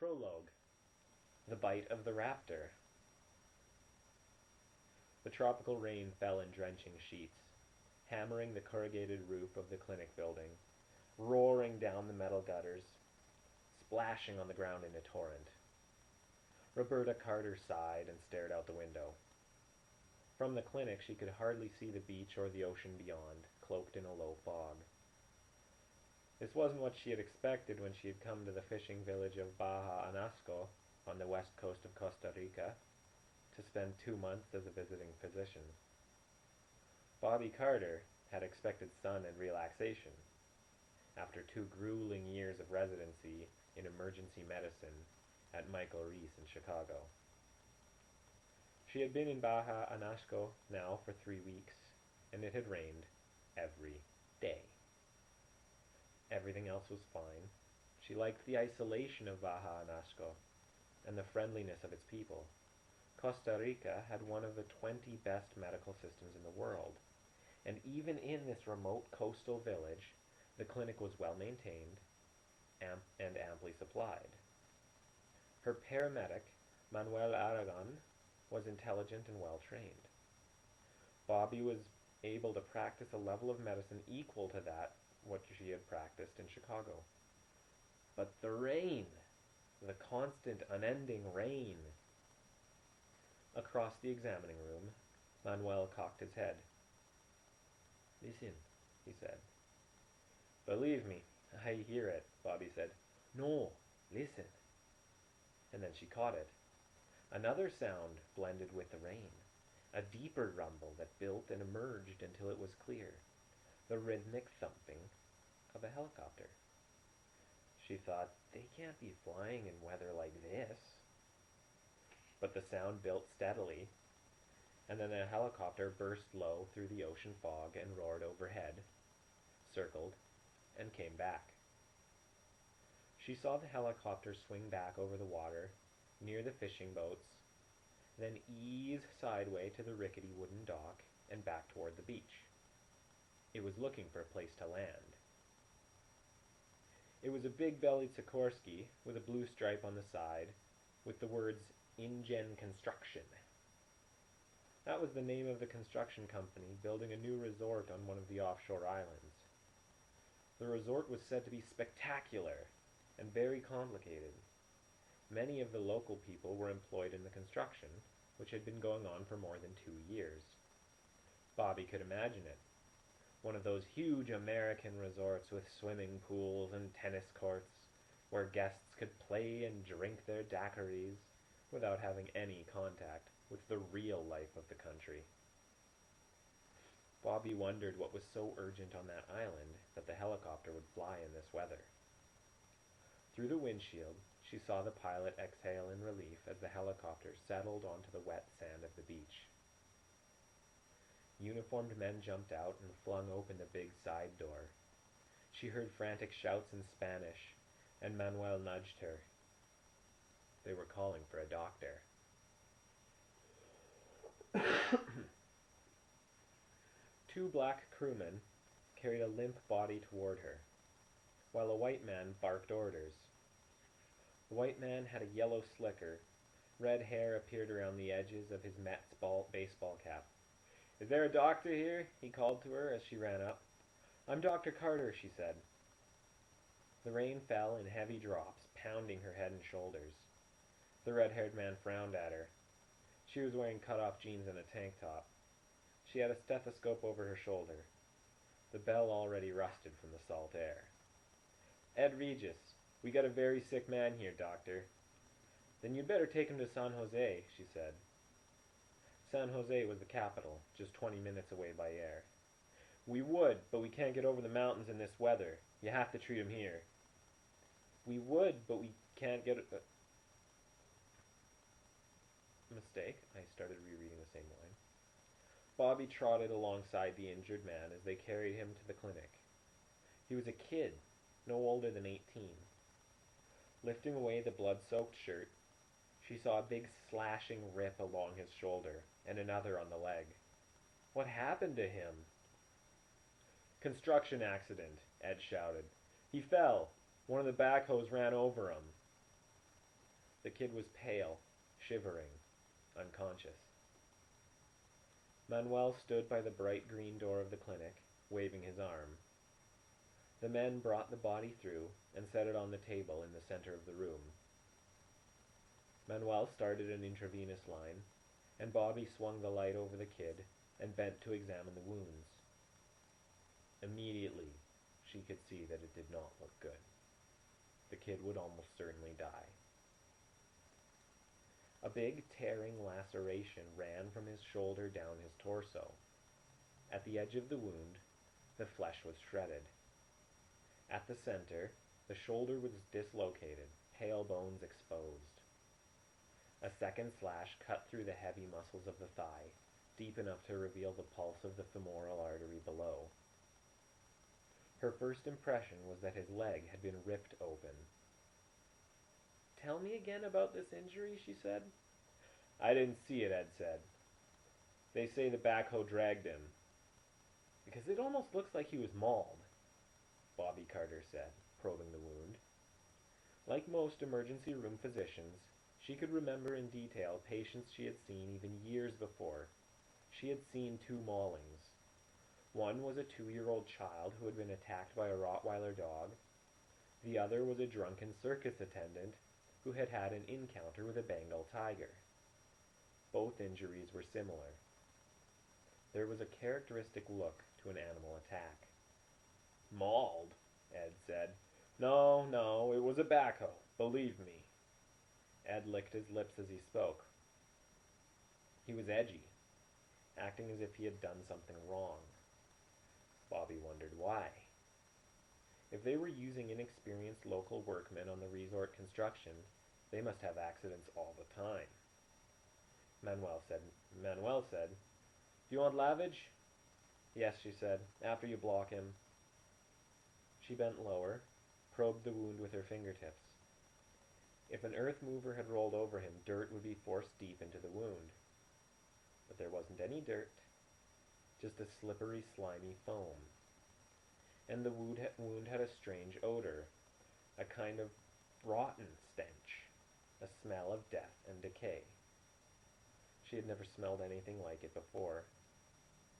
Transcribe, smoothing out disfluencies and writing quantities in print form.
Prologue. The Bite of the Raptor. The tropical rain fell in drenching sheets, hammering the corrugated roof of the clinic building, roaring down the metal gutters, splashing on the ground in a torrent. Roberta Carter sighed and stared out the window. From the clinic she could hardly see the beach or the ocean beyond, cloaked in a low fog. This wasn't what she had expected when she had come to the fishing village of Baja Anasco on the west coast of Costa Rica to spend 2 months as a visiting physician. Bobby Carter had expected sun and relaxation after 2 grueling years of residency in emergency medicine at Michael Reese in Chicago. She had been in Baja Anasco now for 3 weeks, and it had rained every day. Everything else was fine. She liked the isolation of Baja Anasco and the friendliness of its people. Costa Rica had one of the 20 best medical systems in the world, and even in this remote coastal village, the clinic was well maintained and amply supplied. Her paramedic, Manuel Aragon, was intelligent and well trained. Bobby was able to practice a level of medicine equal to that what she had practiced in Chicago. But the rain, the constant, unending rain. Across the examining room, Manuel cocked his head. "Listen," he said. "Believe me, I hear it," Bobby said. "No, listen." And then she caught it. Another sound blended with the rain, a deeper rumble that built and emerged until it was clear, the rhythmic thumping of a helicopter. She thought, they can't be flying in weather like this. But the sound built steadily, and then a helicopter burst low through the ocean fog and roared overhead, circled, and came back. She saw the helicopter swing back over the water, near the fishing boats, then ease sideway to the rickety wooden dock and back toward the beach. It was looking for a place to land. It was a big-bellied Sikorsky with a blue stripe on the side, with the words InGen Construction. That was the name of the construction company building a new resort on one of the offshore islands. The resort was said to be spectacular and very complicated. Many of the local people were employed in the construction, which had been going on for more than 2 years. Bobby could imagine it. One of those huge American resorts with swimming pools and tennis courts, where guests could play and drink their daiquiris without having any contact with the real life of the country. Bobby wondered what was so urgent on that island that the helicopter would fly in this weather. Through the windshield, she saw the pilot exhale in relief as the helicopter settled onto the wet sand of the beach. Uniformed men jumped out and flung open the big side door. She heard frantic shouts in Spanish, and Manuel nudged her. They were calling for a doctor. 2 black crewmen carried a limp body toward her, while a white man barked orders. The white man had a yellow slicker. Red hair appeared around the edges of his Mets baseball cap. "Is there a doctor here?" he called to her as she ran up. "I'm Dr. Carter," she said. The rain fell in heavy drops, pounding her head and shoulders. The red-haired man frowned at her. She was wearing cut-off jeans and a tank top. She had a stethoscope over her shoulder. The bell already rusted from the salt air. "Ed Regis, we got a very sick man here, doctor." "Then you'd better take him to San Jose," she said. San Jose was the capital, just 20 minutes away by air. "We would, but we can't get over the mountains in this weather. You have to treat him here." "We would, but we can't get Mistake. I started rereading the same line. Bobby trotted alongside the injured man as they carried him to the clinic. He was a kid, no older than 18. Lifting away the blood-soaked shirt, she saw a big slashing rip along his shoulder, and another on the leg. What happened to him? "Construction accident," Ed shouted. "He fell. One of the backhoes ran over him." The kid was pale, shivering, unconscious. Manuel stood by the bright green door of the clinic, waving his arm. The men brought the body through and set it on the table in the center of the room. Manuel started an intravenous line, and Bobby swung the light over the kid and bent to examine the wounds. Immediately, she could see that it did not look good. The kid would almost certainly die. A big tearing laceration ran from his shoulder down his torso. At the edge of the wound, the flesh was shredded. At the center, the shoulder was dislocated, pale bones exposed. A second slash cut through the heavy muscles of the thigh, deep enough to reveal the pulse of the femoral artery below. Her first impression was that his leg had been ripped open. "Tell me again about this injury," she said. "I didn't see it," Ed said. "They say the backhoe dragged him." "Because it almost looks like he was mauled," Bobby Carter said, probing the wound. Like most emergency room physicians, she could remember in detail patients she had seen even years before. She had seen 2 maulings. One was a 2-year-old child who had been attacked by a Rottweiler dog. The other was a drunken circus attendant who had had an encounter with a Bengal tiger. Both injuries were similar. There was a characteristic look to an animal attack. "Mauled," Ed said. No, it was a backhoe, believe me." Ed licked his lips as he spoke. He was edgy, acting as if he had done something wrong. Bobby wondered why. If they were using inexperienced local workmen on the resort construction, they must have accidents all the time. Manuel said, "Do you want lavage?" "Yes," she said, "after you block him." She bent lower, probed the wound with her fingertips. If an earth mover had rolled over him, dirt would be forced deep into the wound. But there wasn't any dirt, just a slippery, slimy foam. And the wound had a strange odor, a kind of rotten stench, a smell of death and decay. She had never smelled anything like it before,